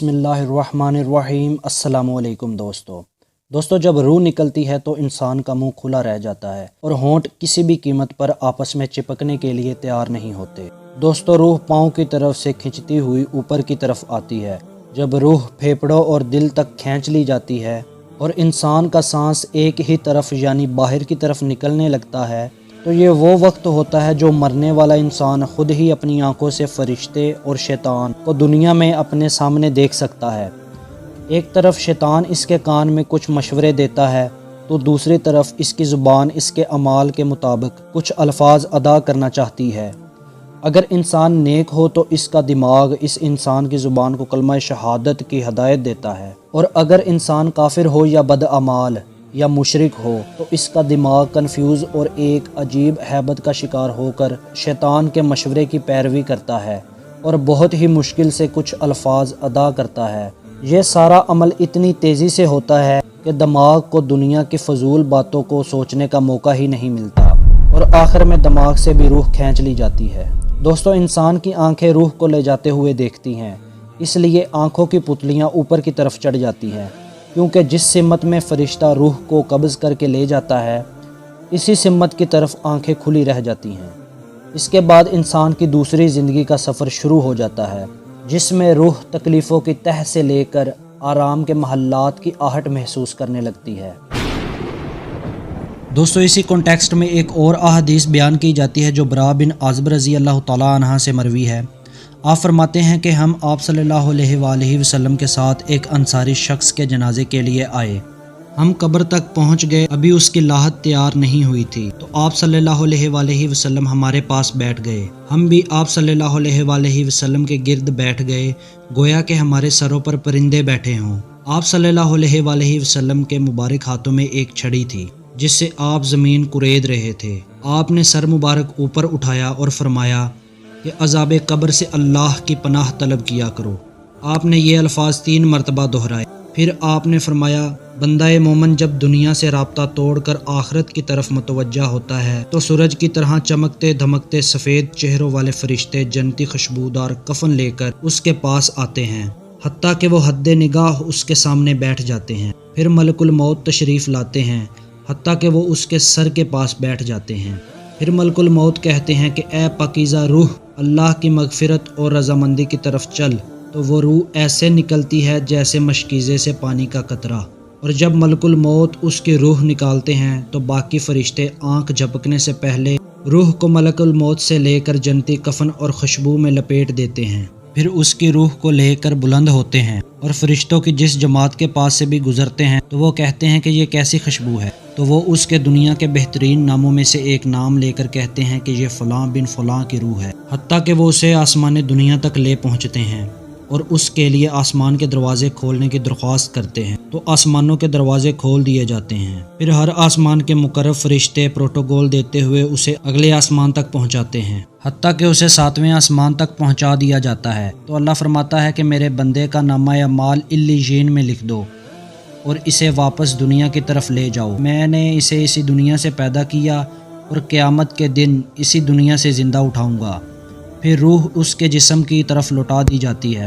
बिस्मिल्लाहिर्रहमानिर्रहीम। अस्सलामु अलैकुम दोस्तों जब रूह निकलती है तो इंसान का मुंह खुला रह जाता है और होंठ किसी भी कीमत पर आपस में चिपकने के लिए तैयार नहीं होते। दोस्तों, रूह पाँव की तरफ से खिंचती हुई ऊपर की तरफ आती है। जब रूह फेफड़ों और दिल तक खींच ली जाती है और इंसान का सांस एक ही तरफ यानी बाहर की तरफ निकलने लगता है, तो ये वो वक्त होता है जो मरने वाला इंसान खुद ही अपनी आंखों से फरिश्ते और शैतान को दुनिया में अपने सामने देख सकता है। एक तरफ शैतान इसके कान में कुछ मशवरे देता है तो दूसरी तरफ इसकी ज़ुबान इसके अमाल के मुताबिक कुछ अल्फाज अदा करना चाहती है। अगर इंसान नेक हो तो इसका दिमाग इस इंसान की ज़ुबान को कलमा शहादत की हदायत देता है, और अगर इंसान काफिर हो या बदअमाल या मुशरिक हो तो इसका दिमाग कंफ्यूज और एक अजीब हैबत का शिकार होकर शैतान के मशवरे की पैरवी करता है और बहुत ही मुश्किल से कुछ अल्फाज अदा करता है। ये सारा अमल इतनी तेज़ी से होता है कि दिमाग को दुनिया की फजूल बातों को सोचने का मौका ही नहीं मिलता और आखिर में दिमाग से भी रूह खींच ली जाती है। दोस्तों, इंसान की आंखें रूह को ले जाते हुए देखती हैं, इसलिए आंखों की पुतलियां ऊपर की तरफ चढ़ जाती हैं, क्योंकि जिस सिमत में फ़रिश्ता रूह को कब्ज़ करके ले जाता है इसी सिमत की तरफ आंखें खुली रह जाती हैं। इसके बाद इंसान की दूसरी ज़िंदगी का सफ़र शुरू हो जाता है, जिसमें रूह तकलीफ़ों की तह से लेकर आराम के महल्लात की आहट महसूस करने लगती है। दोस्तों, इसी कॉन्टेक्स्ट में एक और अहादीस बयान की जाती है जो बरा बिन आज़िब रज़ी अल्लाह तआला अन्हा से मरवी है। आप फरमाते हैं कि हम आप सल्लल्लाहु अलैहि वसल्लम के साथ एक अंसारी शख्स के जनाजे के लिए आए। हम कब्र तक पहुंच गए, अभी उसकी लाहत तैयार नहीं हुई थी, तो आप सल्लल्लाहु अलैहि वसल्लम हमारे पास बैठ गए। हम भी आप सल्लल्लाहु अलैहि वसल्लम के गिर्द बैठ गए, गोया कि हमारे सरों पर परिंदे बैठे हों। आप सल्लल्लाहु अलैहि वसल्लम के मुबारक हाथों में एक छड़ी थी जिससे आप ज़मीन कुरेद रहे थे। आपने सर मुबारक ऊपर उठाया और फरमाया कि अज़ाब कब्र से अल्लाह की पनाह तलब किया करो। आपने ये अल्फाज 3 मरतबा दोहराए। फिर आपने फरमाया, बंदा मोमन जब दुनिया से राब्ता तोड़कर आखिरत की तरफ मुतवज्जा होता है तो सूरज की तरह चमकते धमकते सफ़ेद चेहरों वाले फरिश्ते जन्नती खुशबूदार कफन लेकर उसके पास आते हैं, हत्ता कि वो हद्दे निगाह उसके सामने बैठ जाते हैं। फिर मलकुल मौत तशरीफ़ लाते हैं, हत्ता कि वो उसके सर के पास बैठ जाते हैं। फिर मलकुल मौत कहते हैं कि ए पाकीज़ा रूह, अल्लाह की मगफिरत और रज़ामंदी की तरफ चल, तो वो रूह ऐसे निकलती है जैसे मशकीज़े से पानी का कतरा। और जब मलकुल मौत उसकी रूह निकालते हैं तो बाकी फरिश्ते आंख झपकने से पहले रूह को मलकुल मौत से लेकर जन्नती कफन और खुशबू में लपेट देते हैं। फिर उसकी रूह को लेकर बुलंद होते हैं और फरिश्तों की जिस जमात के पास से भी गुजरते हैं तो वो कहते हैं कि ये कैसी खुशबू है, तो वो उसके दुनिया के बेहतरीन नामों में से एक नाम लेकर कहते हैं कि ये फ़लाँ बिन फ़लाँ की रूह है, हत्ता कि वो उसे आसमान दुनिया तक ले पहुँचते हैं और उसके लिए आसमान के दरवाज़े खोलने की दरख्वास्त करते हैं, तो आसमानों के दरवाज़े खोल दिए जाते हैं। फिर हर आसमान के मुकर्रब फरिश्ते प्रोटोकॉल देते हुए उसे अगले आसमान तक पहुंचाते हैं, हत्ता कि उसे 7वें आसमान तक पहुंचा दिया जाता है। तो अल्लाह फरमाता है कि मेरे बंदे का नामा या माल इल्लीजीन में लिख दो और इसे वापस दुनिया की तरफ ले जाओ। मैंने इसे इसी दुनिया से पैदा किया और क़यामत के दिन इसी दुनिया से ज़िंदा उठाऊँगा। फिर रूह उसके जिस्म की तरफ लौटा दी जाती है।